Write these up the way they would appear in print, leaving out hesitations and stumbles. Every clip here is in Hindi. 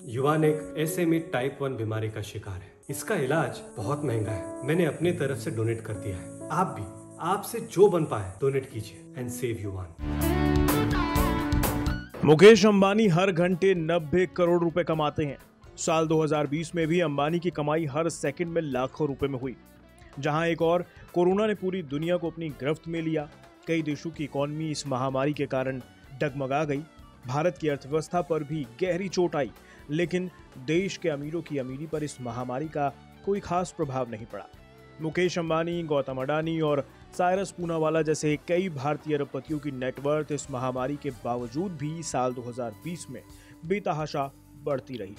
युवान एक एसएमई टाइप 1 बीमारी का शिकार है। इसका इलाज बहुत महंगा है। मैंने अपनी तरफ से डोनेट कर दिया है। आप भी आपसे जो बन पाए डोनेट कीजिए एंड सेव युवान। मुकेश अंबानी हर घंटे 90 करोड़ रुपए कमाते हैं। साल 2020 में भी अंबानी की कमाई हर सेकंड में लाखों रुपए में हुई। जहां एक और कोरोना ने पूरी दुनिया को अपनी गिरफ्त में लिया। कई देशों की इकोनॉमी इस महामारी के कारण डगमगा गई। भारत की अर्थव्यवस्था पर भी गहरी चोट आई, लेकिन देश के अमीरों की अमीरी पर इस महामारी का कोई खास प्रभाव नहीं पड़ा। मुकेश अंबानी, गौतम अडानी और साइरस पूनावाला जैसे कई भारतीय अरबपतियों की नेटवर्थ इस महामारी के बावजूद भी साल 2020 में बेतहाशा बढ़ती रही।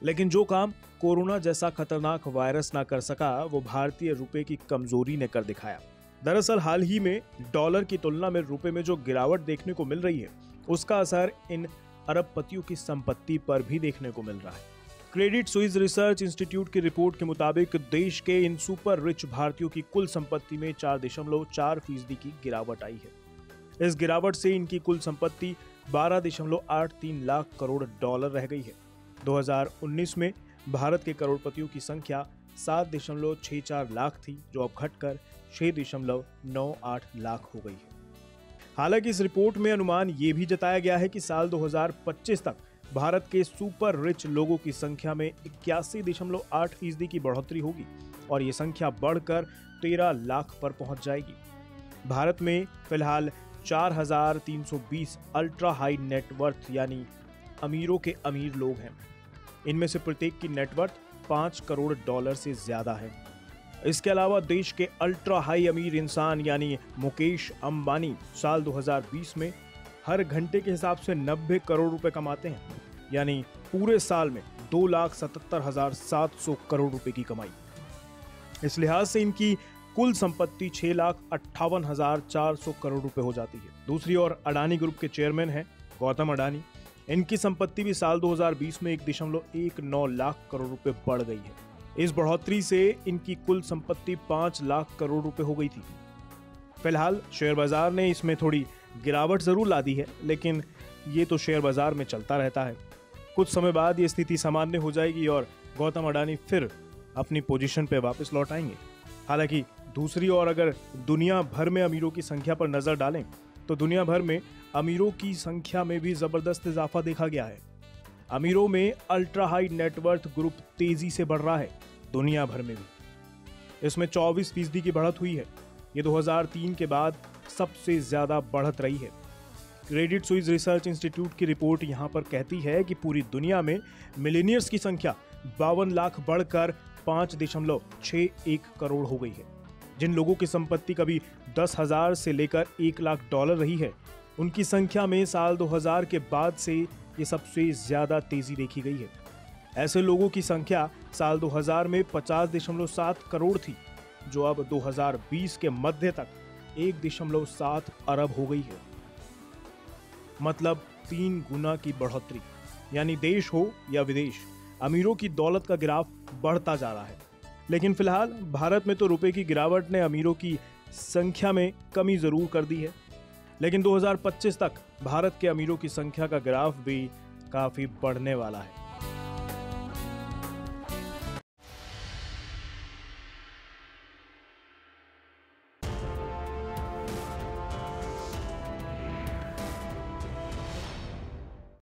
लेकिन जो काम कोरोना जैसा खतरनाक वायरस ना कर सका, वो भारतीय रुपए की कमजोरी ने कर दिखाया। दरअसल हाल ही में डॉलर की तुलना में रुपए में जो गिरावट देखने को मिल रही है, उसका असर इन अरबपतियों की संपत्ति पर भी देखने को मिल रहा है। क्रेडिट स्विस रिसर्च इंस्टीट्यूट की रिपोर्ट के मुताबिक देश के इन सुपर रिच भारतीयों की कुल संपत्ति में 4.4% की गिरावट आई है। इस गिरावट से इनकी कुल संपत्ति 12.83 लाख करोड़ डॉलर रह गई है। 2019 में भारत के करोड़पतियों की संख्या 7.64 लाख थी, जो अब घटकर 6.98 लाख हो गई है। हालांकि इस रिपोर्ट में अनुमान ये भी जताया गया है कि साल 2025 तक भारत के सुपर रिच लोगों की संख्या में 81.8% की बढ़ोतरी होगी और ये संख्या बढ़कर 13 लाख पर पहुंच जाएगी। भारत में फिलहाल 4,320 अल्ट्रा हाई नेटवर्थ यानी अमीरों के अमीर लोग हैं। इनमें से प्रत्येक की नेटवर्थ 5 करोड़ डॉलर से ज्यादा है। इसके अलावा देश के अल्ट्रा हाई अमीर इंसान यानी मुकेश अंबानी साल 2020 में हर घंटे के हिसाब से 90 करोड़ रुपए कमाते हैं, यानी पूरे साल में 2,77,700 करोड़ रुपए की कमाई। इस लिहाज से इनकी कुल संपत्ति 6,58,400 करोड़ रुपए हो जाती है। दूसरी ओर अडानी ग्रुप के चेयरमैन हैं गौतम अडानी। इनकी संपत्ति भी साल 2020 में 1.19 लाख करोड़ रुपए बढ़ गई है। इस बढ़ोतरी से इनकी कुल संपत्ति 5 लाख करोड़ रुपए हो गई थी। फिलहाल शेयर बाजार ने इसमें थोड़ी गिरावट जरूर ला दी है, लेकिन ये तो शेयर बाजार में चलता रहता है। कुछ समय बाद ये स्थिति सामान्य हो जाएगी और गौतम अडानी फिर अपनी पोजीशन पे वापस लौट आएंगे। हालांकि दूसरी ओर अगर दुनिया भर में अमीरों की संख्या पर नजर डालें तो दुनिया भर में अमीरों की संख्या में भी जबरदस्त इजाफा देखा गया है। अमीरों में अल्ट्रा हाई नेटवर्थ ग्रुप तेजी से बढ़ रहा है, दुनिया भर में भी। इसमें 24% की बढ़त हुई है। ये 2003 के बाद सबसे ज्यादा बढ़त रही है। क्रेडिट स्विस रिसर्च इंस्टीट्यूट की रिपोर्ट यहां पर कहती है कि पूरी दुनिया में मिलेनियर्स की संख्या 52 लाख बढ़कर 5.61 करोड़ हो गई है। जिन लोगों की संपत्ति कभी 10,000 से लेकर 1 लाख डॉलर रही है, उनकी संख्या में साल 2000 के बाद से ये सबसे ज्यादा तेजी देखी गई है। ऐसे लोगों की संख्या साल 2000 में 50.7 करोड़ थी, जो अब 2020 के मध्य तक 1.7 अरब हो गई है। मतलब 3 गुना की बढ़ोतरी। यानी देश हो या विदेश, अमीरों की दौलत का ग्राफ बढ़ता जा रहा है। लेकिन फिलहाल भारत में तो रुपए की गिरावट ने अमीरों की संख्या में कमी जरूर कर दी है, लेकिन 2025 तक भारत के अमीरों की संख्या का ग्राफ भी काफी बढ़ने वाला है।